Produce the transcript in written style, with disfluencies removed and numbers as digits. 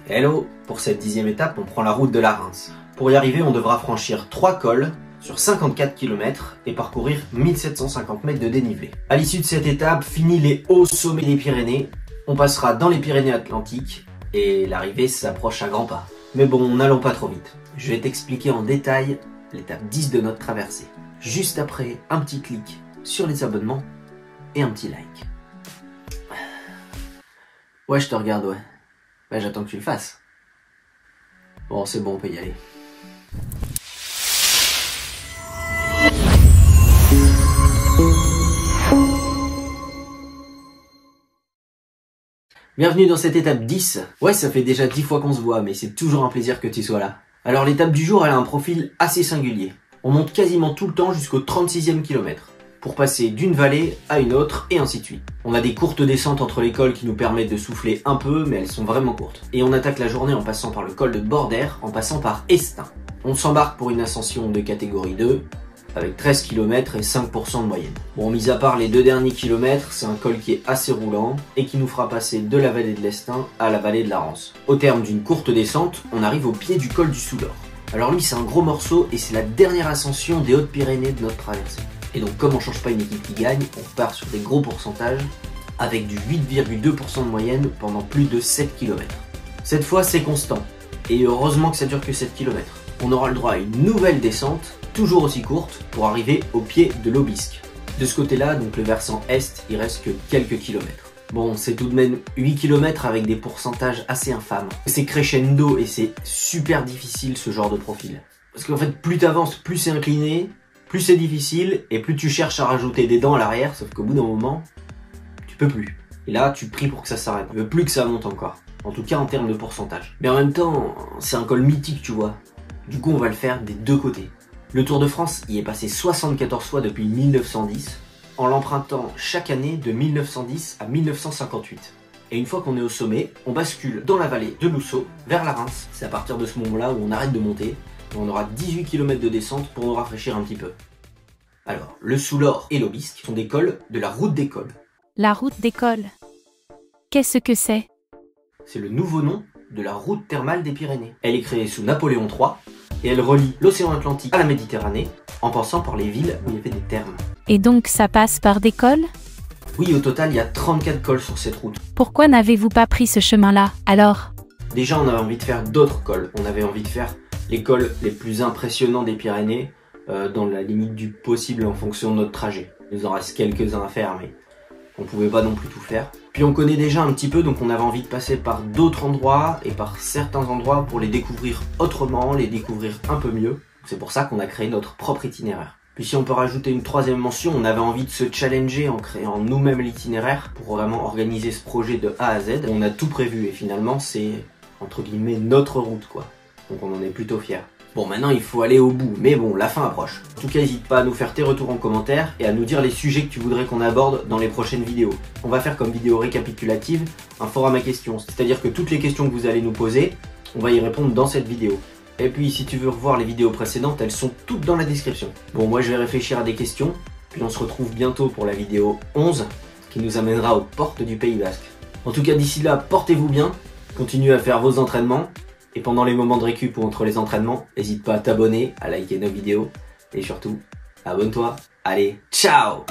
Hello! Pour cette 10e étape, on prend la route de la Reims. Pour y arriver, on devra franchir 3 cols sur 54 km et parcourir 1750 mètres de dénivelé. À l'issue de cette étape, fini les hauts sommets des Pyrénées, on passera dans les Pyrénées-Atlantiques et l'arrivée s'approche à grands pas. Mais bon, n'allons pas trop vite. Je vais t'expliquer en détail l'étape 10 de notre traversée. Juste après, un petit clic sur les abonnements et un petit like. Ouais, je te regarde, ouais. Bah, j'attends que tu le fasses. Bon, c'est bon, on peut y aller. Bienvenue dans cette étape 10. Ouais, ça fait déjà 10 fois qu'on se voit, mais c'est toujours un plaisir que tu sois là. Alors l'étape du jour, elle a un profil assez singulier. On monte quasiment tout le temps jusqu'au 36e kilomètre, pour passer d'une vallée à une autre, et ainsi de suite. On a des courtes descentes entre les cols qui nous permettent de souffler un peu, mais elles sont vraiment courtes. Et on attaque la journée en passant par le col de Bordère, en passant par Estaing. On s'embarque pour une ascension de catégorie 2, avec 13 km et 5% de moyenne. Bon, mis à part les 2 derniers kilomètres, c'est un col qui est assez roulant et qui nous fera passer de la vallée de l'Estaing à la vallée de la Rance. Au terme d'une courte descente, on arrive au pied du col du Soulor. Alors lui, c'est un gros morceau et c'est la dernière ascension des Hautes-Pyrénées de notre traversée. Et donc comme on change pas une équipe qui gagne, on part sur des gros pourcentages avec du 8,2% de moyenne pendant plus de 7 km. Cette fois, c'est constant. Et heureusement que ça dure que 7 km. On aura le droit à une nouvelle descente, toujours aussi courte, pour arriver au pied de l'Aubisque. De ce côté-là, donc le versant est, il reste que quelques kilomètres. Bon, c'est tout de même 8 km avec des pourcentages assez infâmes. C'est crescendo et c'est super difficile ce genre de profil. Parce qu'en fait, plus t'avances, plus c'est incliné, plus c'est difficile, et plus tu cherches à rajouter des dents à l'arrière, sauf qu'au bout d'un moment, tu peux plus. Et là, tu pries pour que ça s'arrête. Tu veux plus que ça monte encore. En tout cas, en termes de pourcentage. Mais en même temps, c'est un col mythique, tu vois. Du coup, on va le faire des deux côtés. Le Tour de France y est passé 74 fois depuis 1910, en l'empruntant chaque année de 1910 à 1958. Et une fois qu'on est au sommet, on bascule dans la vallée de Lousseau, vers la Reims. C'est à partir de ce moment-là où on arrête de monter, et on aura 18 km de descente pour nous rafraîchir un petit peu. Alors, le Soulor et l'Aubisque sont des cols de la route des cols. La route des cols. Qu'est-ce que c'est? C'est le nouveau nom de la route thermale des Pyrénées. Elle est créée sous Napoléon III, et elle relie l'océan Atlantique à la Méditerranée, en passant par les villes où il y avait des thermes. Et donc ça passe par des cols? Oui, au total, il y a 34 cols sur cette route. Pourquoi n'avez-vous pas pris ce chemin-là, alors? Déjà, on avait envie de faire d'autres cols. On avait envie de faire les cols les plus impressionnants des Pyrénées, dans la limite du possible en fonction de notre trajet. Il nous en reste quelques-uns à faire, mais on pouvait pas non plus tout faire. Puis on connaît déjà un petit peu, donc on avait envie de passer par d'autres endroits et par certains endroits pour les découvrir autrement, les découvrir un peu mieux. C'est pour ça qu'on a créé notre propre itinéraire. Puis si on peut rajouter une troisième mention, on avait envie de se challenger en créant nous-mêmes l'itinéraire pour vraiment organiser ce projet de A à Z. On a tout prévu et finalement c'est entre guillemets notre route quoi. Donc on en est plutôt fiers. Bon, maintenant il faut aller au bout, mais bon, la fin approche. En tout cas, n'hésite pas à nous faire tes retours en commentaire et à nous dire les sujets que tu voudrais qu'on aborde dans les prochaines vidéos. On va faire comme vidéo récapitulative un forum à questions, c'est-à-dire que toutes les questions que vous allez nous poser, on va y répondre dans cette vidéo. Et puis si tu veux revoir les vidéos précédentes, elles sont toutes dans la description. Bon, moi je vais réfléchir à des questions, puis on se retrouve bientôt pour la vidéo 11, qui nous amènera aux portes du Pays Basque. En tout cas, d'ici là, portez-vous bien, continuez à faire vos entraînements, et pendant les moments de récup ou entre les entraînements, n'hésite pas à t'abonner, à liker nos vidéos, et surtout, abonne-toi. Allez, ciao!